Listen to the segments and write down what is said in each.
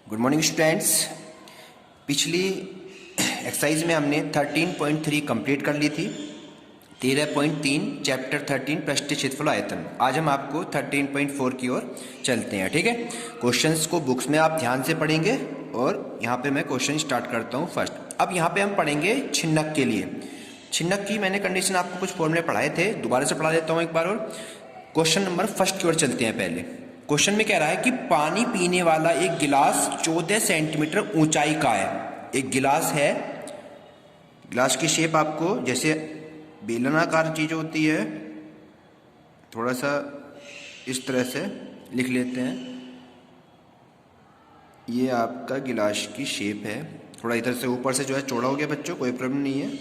Good morning students. पिछली exercise में हमने 13.3 कंप्लीट कर ली थी। 13.3 चैप्टर 13 पृष्ठीय क्षेत्रफल आयतन। आज हम आपको 13.4 की ओर चलते हैं। ठीक है, क्वेश्चंस को बुक्स में आप ध्यान से पढ़ेंगे और यहाँ पे मैं क्वेश्चन स्टार्ट करता हूँ फर्स्ट। अब यहाँ पे हम पढ़ेंगे छिन्नक के लिए। छिन्नक की मैंने कंडीशन आपको कुछ फॉर्मूले पढ़ाए थे, दोबारा से पढ़ा देता हूँ एक बार और। क्वेश्चन नंबर फर्स्ट की ओर चलते हैं। पहले क्वेश्चन में कह रहा है कि पानी पीने वाला एक गिलास 14 सेंटीमीटर ऊंचाई का है। एक गिलास है, गिलास की शेप आपको जैसे बेलनाकार चीज होती है, थोड़ा सा इस तरह से लिख लेते हैं। ये आपका गिलास की शेप है, थोड़ा इधर से ऊपर से जो है चौड़ा हो गया बच्चों, कोई प्रॉब्लम नहीं है।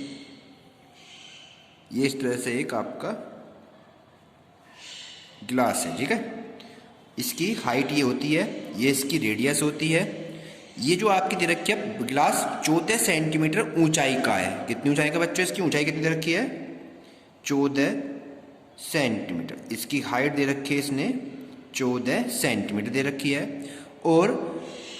ये इस तरह से एक आपका गिलास है। ठीक है, इसकी हाइट ये होती है, ये इसकी रेडियस होती है। ये जो आपकी दे रखी है गिलास 14 सेंटीमीटर ऊंचाई का है। कितनी ऊंचाई का बच्चों? इसकी ऊंचाई कितनी दे रखी है? 14 सेंटीमीटर। इसकी हाइट दे रखी है इसने 14 सेंटीमीटर दे रखी है। और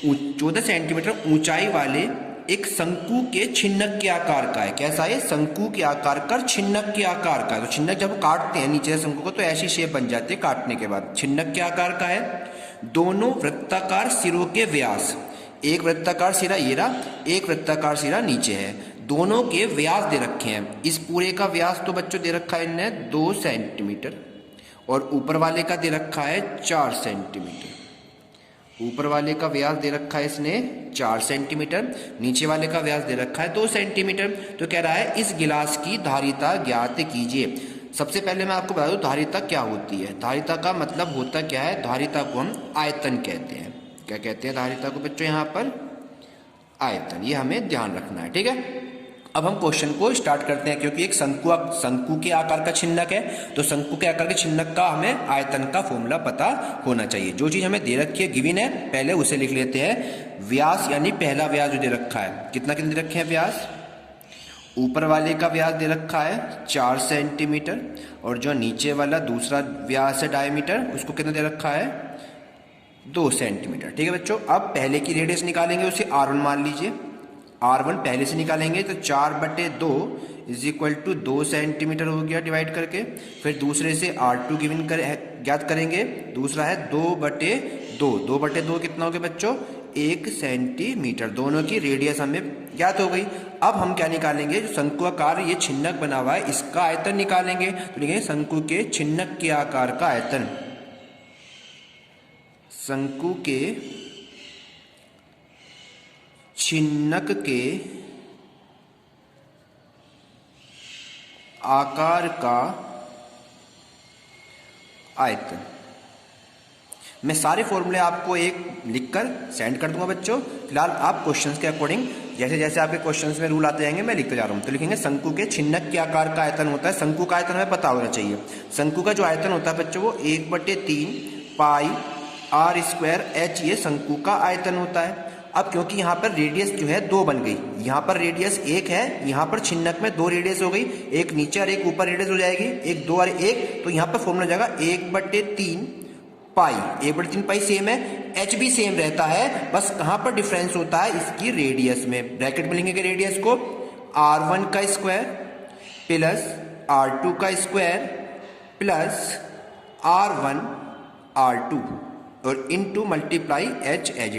14 सेंटीमीटर ऊंचाई वाले एक शंकु के छिन्नक के आकार का है। कैसा है? शंकु के आकार का, छिन्नक के आकार का। तो छिन्नक जब काटते हैं नीचे शंकु को तो ऐसी शेप बन जाती है काटने के बाद। छिन्नक के आकार का है। दोनों वृत्ताकार सिरों के व्यास, एक वृत्ताकार सिरा ये रहा, एक वृत्ताकार सिरा नीचे है, दोनों के व्यास दे रखे हैं। इस पूरे का व्यास तो बच्चों दे रखा है इनने 2 सेंटीमीटर और ऊपर वाले का दे रखा है 4 सेंटीमीटर। ऊपर वाले का व्यास दे रखा है इसने 4 सेंटीमीटर, नीचे वाले का व्यास दे रखा है 2 सेंटीमीटर। तो कह रहा है इस गिलास की धारिता ज्ञात कीजिए। सबसे पहले मैं आपको बता दूं धारिता क्या होती है। धारिता का मतलब होता क्या है? धारिता को हम आयतन कहते हैं। क्या कहते हैं धारिता को बच्चों? यहाँ पर आयतन। ये हमें ध्यान रखना है। ठीक है, अब हम क्वेश्चन को स्टार्ट करते हैं। क्योंकि एक शंकु के आकार का छिन्नक है तो शंकु के आकार के छिन्नक का हमें आयतन का फॉर्मूला पता होना चाहिए। जो चीज हमें दे रखी है गिवन है, पहले उसे लिख लेते हैं। व्यास यानी पहला व्यास जो दे रखा है, कितना कितने दे रखे हैं व्यास? ऊपर वाले का व्यास दे रखा है 4 सेंटीमीटर और जो नीचे वाला दूसरा व्यास है डायमीटर, उसको कितना दे रखा है? 2 सेंटीमीटर। ठीक है बच्चों, अब पहले की रेडियस निकालेंगे, उसे R1 मान लीजिए। R1 पहले से निकालेंगे तो 4/2 इज इक्वल टू 2 सेंटीमीटर हो गया डिवाइड करके। फिर दूसरे से R2 ज्ञात करेंगे, दूसरा है 2/2। 2/2 कितना हो गया बच्चों? 1 सेंटीमीटर। दोनों की रेडियस हमें ज्ञात हो गई। अब हम क्या निकालेंगे? जो शंकु आकार ये छिन्नक बना हुआ है इसका आयतन निकालेंगे। तो लिखेंगे शंकु के छिन्नक के आकार का आयतन। शंकु के छिन्नक के आकार का आयतन। मैं सारे फॉर्मूले आपको एक लिखकर सेंड कर दूंगा बच्चों। फिलहाल आप क्वेश्चंस के अकॉर्डिंग जैसे जैसे आपके क्वेश्चंस में रूल आते जाएंगे मैं लिखते जा रहा हूं। तो लिखेंगे शंकु के छिन्नक के आकार का आयतन होता है। शंकु का आयतन हमें पता होना चाहिए। शंकु का जो आयतन होता है बच्चों वो 1/3 पाई r² h ये शंकु का आयतन होता है। अब क्योंकि यहाँ पर रेडियस जो है 2 बन गई, यहाँ पर रेडियस 1 है, यहाँ पर छिन्नक में 2 रेडियस हो गई, एक नीचे और एक ऊपर रेडियस हो जाएगी, एक 2 और 1। तो यहाँ पर फॉर्मूला हो जाएगा 1/3 पाई। 1/3 पाई सेम है, h भी सेम रहता है, बस कहाँ पर डिफरेंस होता है? इसकी रेडियस में। ब्रैकेट में लिखेंगे रेडियस को R1 का स्क्वायर प्लस R2 का स्क्वायर प्लस R1 R2 और इनटू मल्टीप्लाई h एज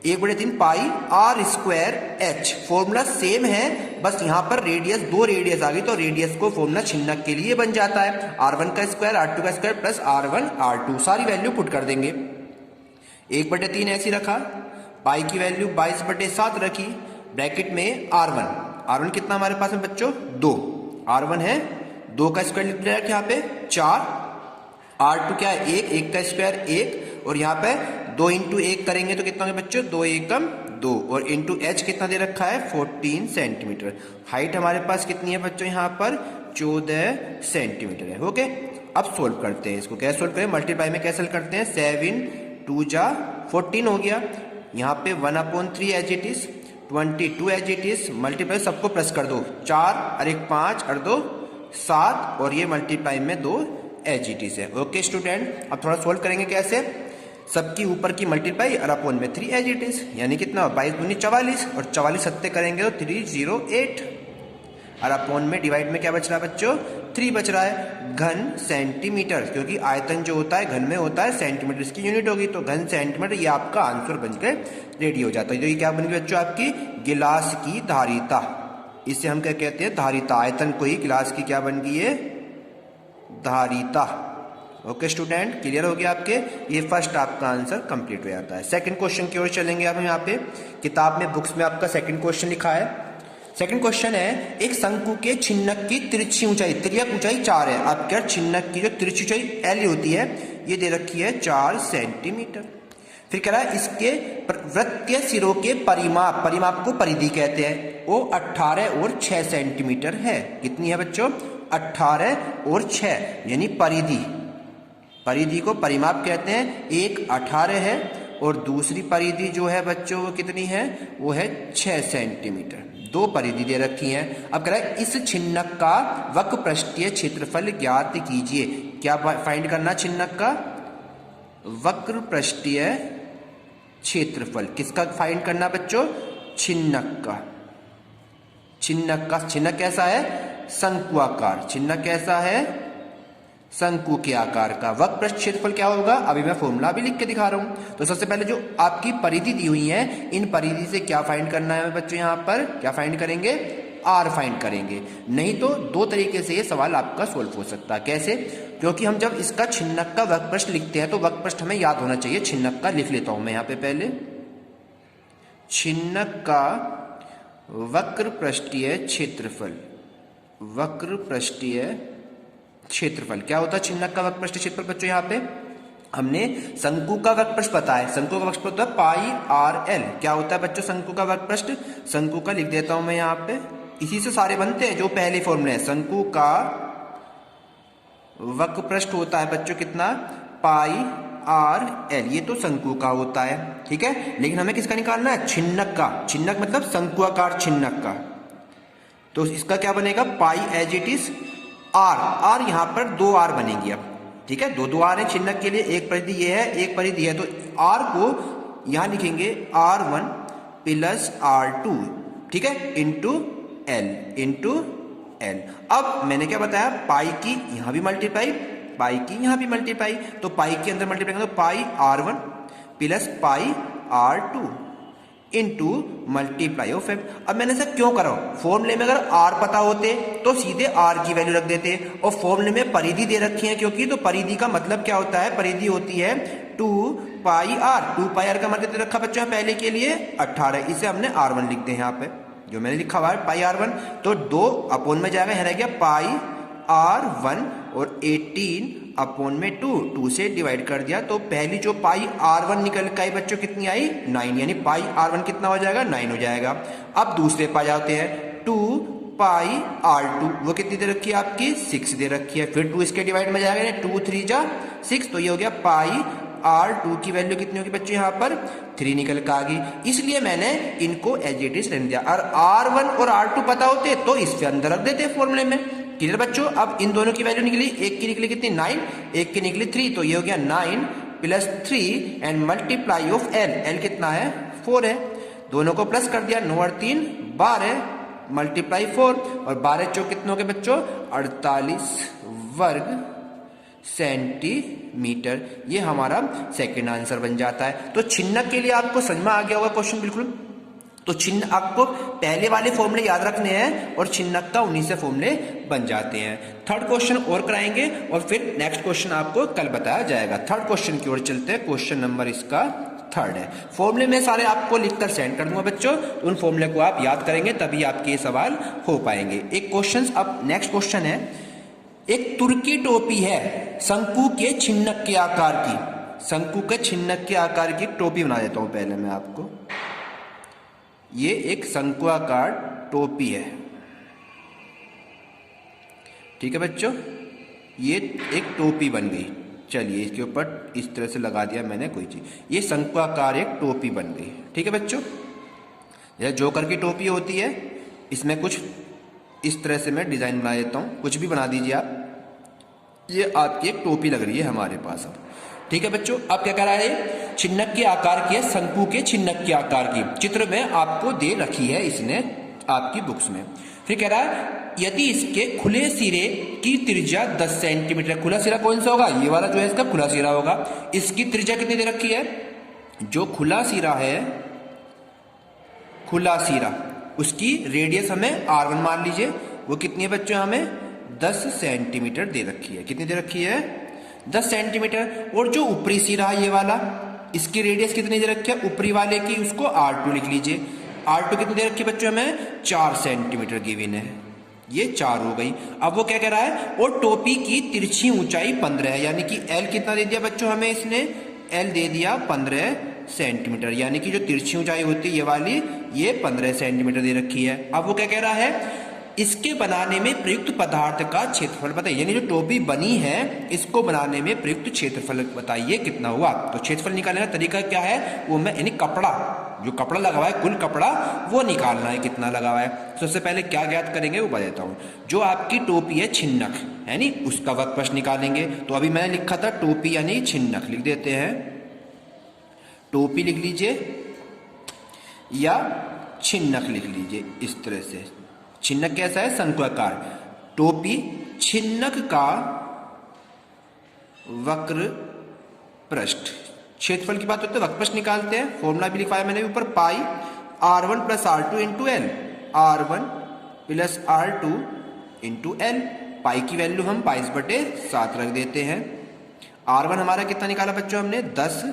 1/3 पाई r² h। फॉर्मूला सेम है, बस यहाँ पर रेडियस 2 रेडियस आ गई तो रेडियस को फॉर्मूला छिन्नक के लिए बन जाता है। R1 का स्क्वायर R2 का स्क्वायर प्लस R1 R2 सारी वैल्यू पुट कर देंगे। 1/3 ऐसी रखा, पाई की वैल्यू 22/7 रखी, ब्रैकेट में R1 कितना हमारे पास है बच्चों? 2। R1 है 2 का स्क्वायर लिख लिया यहाँ पे 4, R2 क्या है? 1 का स्क्वायर 1 और यहाँ पे 2 × 1 करेंगे तो कितना होगा बच्चों? 2 एकम 2 और इंटू h कितना दे रखा है? 14 सेंटीमीटर। हाइट हमारे पास कितनी है बच्चों? यहाँ पर 14 सेंटीमीटर है। ओके, अब सोल्व करते हैं इसको। कैसे सोल्व करें? मल्टीप्लाई में कैसे करते हैं? 7 2 जा 14 हो गया। यहाँ पे 1/3 as it is, 22 as it is, multiply सबको प्लस कर दो, 4 और 1 5 और 2 7 और ये मल्टीप्लाई में 2 एज इट इज है। ओके स्टूडेंट, अब थोड़ा सोल्व करेंगे कैसे? सबकी ऊपर की मल्टीप्लाई और अपॉन में 3 एज इट इज, यानी कितना 22 दूनी 44 और 44 सत्ते करेंगे तो 308 और अपॉन में डिवाइड में क्या बच रहा है बच्चों 3 बच रहा है। घन सेंटीमीटर, क्योंकि आयतन जो होता है घन में होता है, सेंटीमीटर इसकी यूनिट होगी, तो घन सेंटीमीटर ये आपका आंसर बनकर रेडी हो जाता है। तो ये क्या बन गई बच्चों आपकी गिलास की धारिता, इसे हम क्या कहते हैं धारिता, आयतन को ही गिलास की क्या बन गई है धारिता। ओके स्टूडेंट, क्लियर हो गया आपके, ये फर्स्ट आपका आंसर कंप्लीट हो जाता है। सेकंड क्वेश्चन की ओर चलेंगे आप, यहाँ पे किताब में बुक्स में आपका सेकंड क्वेश्चन लिखा है। सेकंड क्वेश्चन है एक शंकु के छिन्नक की तिरछी ऊंचाई, तिर्यक ऊंचाई 4 है। अब क्या छिन्नक की जो तिरछी ऊंचाई L होती है ये दे रखी है 4 सेंटीमीटर। फिर कह रहा है इसके वृत्तीय सिरों के परिमाप, परिमाप को परिधि कहते हैं, वो 18 और 6 सेंटीमीटर है। कितनी है बच्चों 18 और 6, यानी परिधि, परिधि को परिमाप कहते हैं। एक 18 है और दूसरी परिधि जो है बच्चों वो कितनी है वो है 6 सेंटीमीटर, 2 परिधि दे रखी हैं। अब कह रहा है इस छिन्नक का वक्र पृष्ठीय क्षेत्रफल ज्ञात कीजिए। क्या फाइंड करना छिन्नक का वक्र पृष्ठीय क्षेत्रफल, किसका फाइंड करना बच्चों छिन्नक का। छिन्नक का, छिन्नक कैसा है शंकुआकार, छिन्नक कैसा है शंकु के आकार का। वक्र पृष्ठ क्षेत्रफल क्या होगा अभी मैं फॉर्मूला भी लिख के दिखा रहा हूं। तो सबसे पहले जो आपकी परिधि दी हुई है इन परिधि से क्या फाइंड करना है बच्चों, यहाँ पर क्या फाइंड करेंगे आर फाइंड करेंगे। नहीं तो 2 तरीके से ये सवाल आपका सोल्व हो सकता है। कैसे, क्योंकि हम जब इसका छिन्नक का वक्र पृष्ठ लिखते हैं तो वक्र पृष्ठ हमें याद होना चाहिए। छिन्नक का लिख लेता हूं मैं यहाँ पे पहले, छिन्नक का वक्र पृष्ठीय क्षेत्रफल, वक्र पृष्ठीय क्षेत्रफल क्या होता है छिन्नक का वक्र पृष्ठीय क्षेत्रफल बच्चों। यहाँ पे हमने शंकु का वक्र पृष्ठ पता है, शंकु का वक्र पृष्ठ होता है पाई आर एल। क्या होता है बच्चों शंकु का वक्र पृष्ठ, शंकु का लिख देता हूं मैं यहाँ पे, इसी से सारे बनते हैं जो पहले फॉर्मूले हैं। शंकु का वक्र पृष्ठ होता है बच्चों कितना पाई आर एल, ये तो शंकु का होता है ठीक है। लेकिन हमें किसका निकालना है छिन्नक का, छिन्नक मतलब शंकुआकार छिन्नक का। तो इसका क्या बनेगा pi as it is R, R यहाँ पर 2 आर बनेगी अब ठीक है, 2 आर है छिन्नक के लिए, एक परिधि ये है एक परिधि है, तो आर को यहां लिखेंगे R1 प्लस R2 ठीक है इंटू एल। अब मैंने क्या बताया पाई की यहां भी मल्टीप्लाई, पाई की यहां भी मल्टीप्लाई, तो पाई के अंदर मल्टीप्लाई करेंगे तो pi R1 plus pi R2 into multiply of M. अब मैंने ऐसा क्यों करा, फॉर्मूले में अगर आर पता होते तो सीधे आर की वैल्यू रख देते, और फॉर्मूले में परिधि दे रखी है क्योंकि, तो परिधि का मतलब क्या होता है, परिधि होती है 2 पाई आर। 2 पाई आर का मतलब दे रखा बच्चों पहले के लिए 18, इसे हमने R1 लिख दे यहाँ पे जो मैंने लिखा हुआ है पाई R1, तो 2 अपॉन में जाएगा, यहाँ रह गया पाई R1 और 18 अपॉन में 2 से डिवाइड कर दिया, तो पहली जो पाई R1 निकल के आई बच्चों कितनी आई 9, यानी पाई R1 कितना हो जाएगा 9 हो जाएगा। अब दूसरे पाई जाते हैं 2 पाई R2, वो कितनी दे रखी है आपकी 6 दे रखी है, फिर 2 इसके डिवाइड में जाएगा 2 3 जा 6, तो ये हो गया पाई R2 की वैल्यू कितनी होगी बच्चों यहाँ पर 3 निकल के आ गई, इसलिए मैंने इनको एज इट इज रहने दिया। और R1 और R2 पता होते तो इसके अंदर रख देते फॉर्मूले में। क्लियर बच्चों, अब इन दोनों की वैल्यू निकली, एक की निकली कितनी 9, एक की निकली 3, तो ये हो गया 9 plus 3 and multiply of L, L कितना है 4 है, दोनों को प्लस कर दिया 9 और 3 12 मल्टीप्लाई 4 और 12 चौक कितने हो गए बच्चों 48 वर्ग सेंटीमीटर। ये हमारा सेकंड आंसर बन जाता है। तो छिन्नक के लिए आपको समझ में आ गया होगा क्वेश्चन बिल्कुल। तो छिन्न आपको पहले वाले फॉर्मूले याद रखने हैं और छिन्नक का उन्हीं से फॉर्मूले बन जाते हैं। थर्ड क्वेश्चन और कराएंगे और फिर नेक्स्ट क्वेश्चन आपको कल बताया जाएगा। थर्ड क्वेश्चन की ओर चलते हैं, क्वेश्चन नंबर इसका 3 है। फॉर्मूले में सारे आपको लिखकर सेंड कर दूंगा बच्चों, तो उन फॉर्मूले को आप याद करेंगे तभी आपके ये सवाल हो पाएंगे। एक क्वेश्चन, अब नेक्स्ट क्वेश्चन है, एक तुर्की टोपी है शंकु के छिन्नक के आकार की, शंकु के छिन्नक के आकार की टोपी बना देता हूं पहले मैं आपको। ये एक शंकुआकार टोपी है, ठीक है बच्चों, ये एक टोपी बन गई। चलिए इसके ऊपर इस तरह से लगा दिया मैंने कोई चीज, ये शंकुआकार एक टोपी बन गई, ठीक है बच्चों। यह जोकर की टोपी होती है, इसमें कुछ इस तरह से मैं डिजाइन बना देता हूं, कुछ भी बना दीजिए आप। ये आपकी एक टोपी लग रही है हमारे पास अब, ठीक है बच्चों। अब क्या कह रहा है, छिन्नक के आकार की है, शंकु के छिन्नक के आकार की, चित्र में आपको दे रखी है इसने आपकी बुक्स में। फिर कह रहा है यदि इसके खुले सिरे की त्रिज्या 10 सेंटीमीटर, खुला सिरा कौन सा होगा, ये वाला जो है इसका खुला सिरा होगा। इसकी त्रिज्या कितनी दे रखी है, जो खुला सिरा है, खुला सिरा, उसकी रेडियस हमें R1 मान लीजिए, वो कितनी है बच्चों, हमें 10 सेंटीमीटर दे रखी है। कितनी दे रखी है, 10 सेंटीमीटर। और जो ऊपरी सिरा है ये वाला, इसकी रेडियस कितनी दे रखी है ऊपरी वाले की, उसको R2 लिख लीजिए। R2 कितनी दे रखी है बच्चों, हमें 4 सेंटीमीटर गिवन है, ये 4 हो गई। अब वो क्या कह रहा है, और टोपी की तिरछी ऊंचाई 15 है, यानी कि L कितना दे दिया बच्चों हमें इसने, L दे दिया 15 सेंटीमीटर, यानी कि जो तिरछी ऊंचाई होती है ये वाली, ये 15 सेंटीमीटर दे रखी है। अब वो क्या कह रहा है, इसके बनाने में प्रयुक्त पदार्थ का क्षेत्रफल बताइए, यानी जो टोपी बनी है इसको बनाने में प्रयुक्त क्षेत्रफल बताइए कितना हुआ। तो क्षेत्रफल निकालने का तरीका क्या है, वो मैं यानी कपड़ा, जो कपड़ा लगा हुआ है कुल कपड़ा, वो निकालना है कितना लगा हुआ है। सबसे पहले क्या ज्ञात करेंगे वो बता देता हूँ। जो आपकी टोपी है छिन्नक, यानी उसका वर्ग प्रश्न निकालेंगे। तो अभी मैंने लिखा था टोपी यानी छिन्नक, लिख देते हैं, टोपी लिख लीजिए या छिन्नक लिख लीजिए इस तरह से। छिन्नक कैसा है, शंक्वाकार। टोपी छिन्नक का वक्र पृष्ठ, क्षेत्रफल की बात होती है वक्र पृष्ठ निकालते हैं। फॉर्मूला भी लिखवाया मैंने ऊपर, pi R1 plus R2 into L, R1 plus R2 into L. Pi की वैल्यू हम 22/7 रख देते हैं। R1 हमारा कितना निकाला बच्चों हमने, 10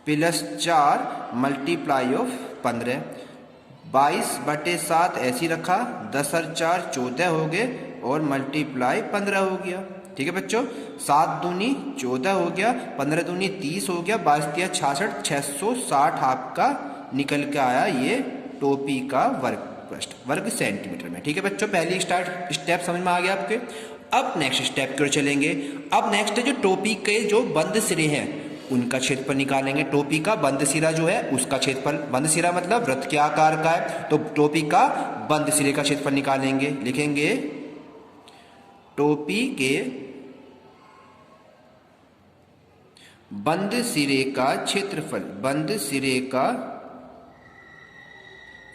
प्लस 4 मल्टीप्लाई ऑफ 15, 22/7 ऐसी रखा, 10 और 4 14 हो गए और मल्टीप्लाई 15 हो गया। ठीक है बच्चों, 7 दूनी 14 हो गया, 15 दूनी 30 हो गया, 22 66, 660 आपका निकल के आया ये टोपी का वर्ग पृष्ठ, वर्ग सेंटीमीटर में। ठीक है बच्चों, पहली स्टेप समझ में आ गया आपके। अब नेक्स्ट स्टेप की ओर चलेंगे। अब नेक्स्ट है जो टोपी के जो बंद सिरे हैं उनका क्षेत्रफल निकालेंगे। टोपी का बंद सिरा जो है उसका क्षेत्रफल, बंद सिरा मतलब वृत्त के आकार का है, तो टोपी का बंद सिरे का क्षेत्रफल निकालेंगे। लिखेंगे टोपी के बंद सिरे का क्षेत्रफल, बंद सिरे का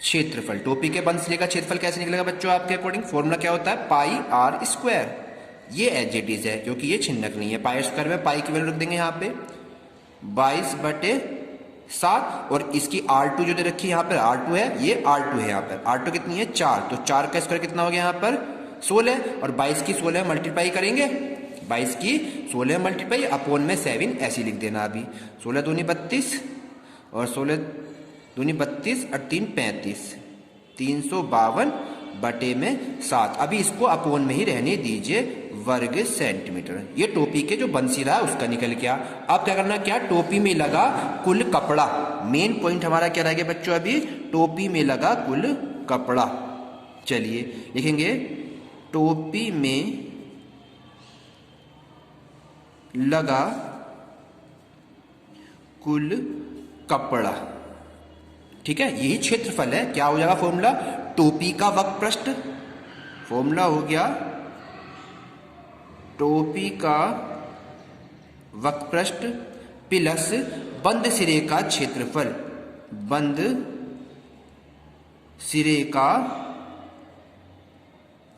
क्षेत्रफल। टोपी के बंद सिरे का क्षेत्रफल कैसे निकलेगा बच्चों आपके अकॉर्डिंग, फॉर्मूला क्या होता है, पाई R स्क्वायर। ये एज इट इज है क्योंकि ये छिन्नक नहीं है। पाई स्क्वायर में पाई की वैल्यू रख देंगे यहाँ पे 22/7, और इसकी R2 जो दे रखी है यहाँ पर R2 है, ये R2 है यहाँ पर। R2 कितनी है 4, तो 4 का स्क्वायर कितना हो गया यहाँ पर 16, और 22 की 16 मल्टीप्लाई करेंगे, 22 की 16 मल्टीप्लाई अपॉन में 7 ऐसी लिख देना। अभी 16 दूनी 32 और 16 दूनी 32 और 3 35, 352/7। अभी इसको अपॉन में ही रहने दीजिए, वर्ग सेंटीमीटर। ये टोपी के जो बंद सिरा है उसका निकल गया। अब क्या करना, क्या टोपी में लगा कुल कपड़ा, मेन पॉइंट हमारा क्या रह गया बच्चों, अभी टोपी में लगा कुल कपड़ा। चलिए लिखेंगे टोपी में लगा कुल कपड़ा। ठीक है, यही क्षेत्रफल है। क्या हो जाएगा फॉर्मूला, टोपी का वक्र पृष्ठ, फॉर्मूला हो गया टोपी का वक्र पृष्ठ प्लस बंद सिरे का क्षेत्रफल, बंद सिरे का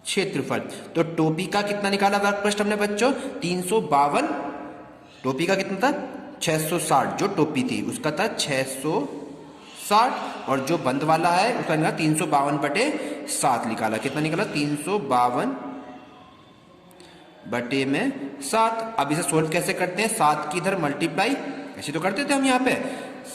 क्षेत्रफल। तो टोपी का कितना निकाला वक्र पृष्ठ हमने बच्चों, 352। टोपी का कितना था 660, जो टोपी थी उसका था 660, और जो बंद वाला है उसका निकाला 352/7 निकाला। कितना निकाला 352/7। अब इसे सोल्व कैसे करते हैं, 7 की इधर मल्टीप्लाई ऐसे तो करते थे हम, यहाँ पे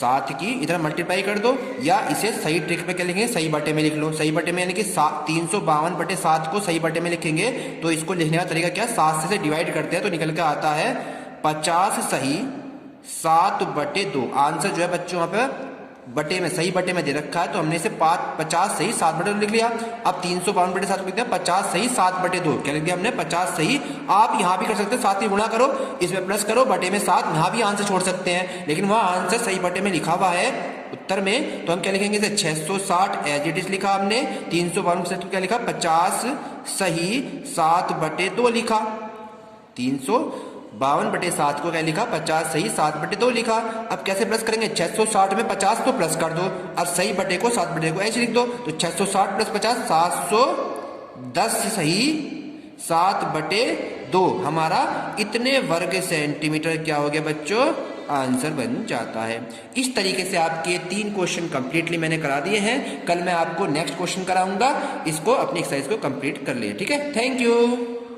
7 की इधर मल्टीप्लाई कर दो, या इसे सही ट्रिक में क्या लिखेंगे, सही बटे में लिख लो। सही बटे में यानी कि 352/7 को सही बटे में लिखेंगे। तो इसको लिखने का तरीका क्या, 7 से डिवाइड करते हैं तो निकल के आता है 50 सही 7/2। आंसर जो है बच्चों यहाँ पे बटे में, सही बटे में दे रखा है, तो हमने इसे 50 सही 7/2 लिख लिया। अब 352/7 लिख दिया, 50 सही 7/2 क्या लिख दिया हमने, 50 सही। आप यहाँ भी कर सकते हैं, 7 ही गुणा करो, इसमें प्लस करो, बटे में 7, यहाँ भी आंसर छोड़ सकते हैं, लेकिन वहाँ आंसर सही बटे में लिखा हुआ है उत्तर में। तो हम क्या लिखेंगे, इसे 660 एज इट इज लिखा हमने, 352 क्या लिखा, 50 सही 7/2 लिखा। 300 52/7 को क्या लिखा, 50 सही 7/2 लिखा। अब कैसे प्लस करेंगे, 660 में 50 तो प्लस कर दो और सही बटे को 7/2 को ऐसे लिख दो। तो 660 + 50 710 सही 7/2 हमारा इतने वर्ग सेंटीमीटर क्या हो गया बच्चों, आंसर बन जाता है। इस तरीके से आपके 3 क्वेश्चन कंप्लीटली मैंने करा दिए हैं। कल मैं आपको नेक्स्ट क्वेश्चन कराऊंगा, इसको अपनी एक्सरसाइज को कंप्लीट कर लिए। ठीक है, थैंक यू।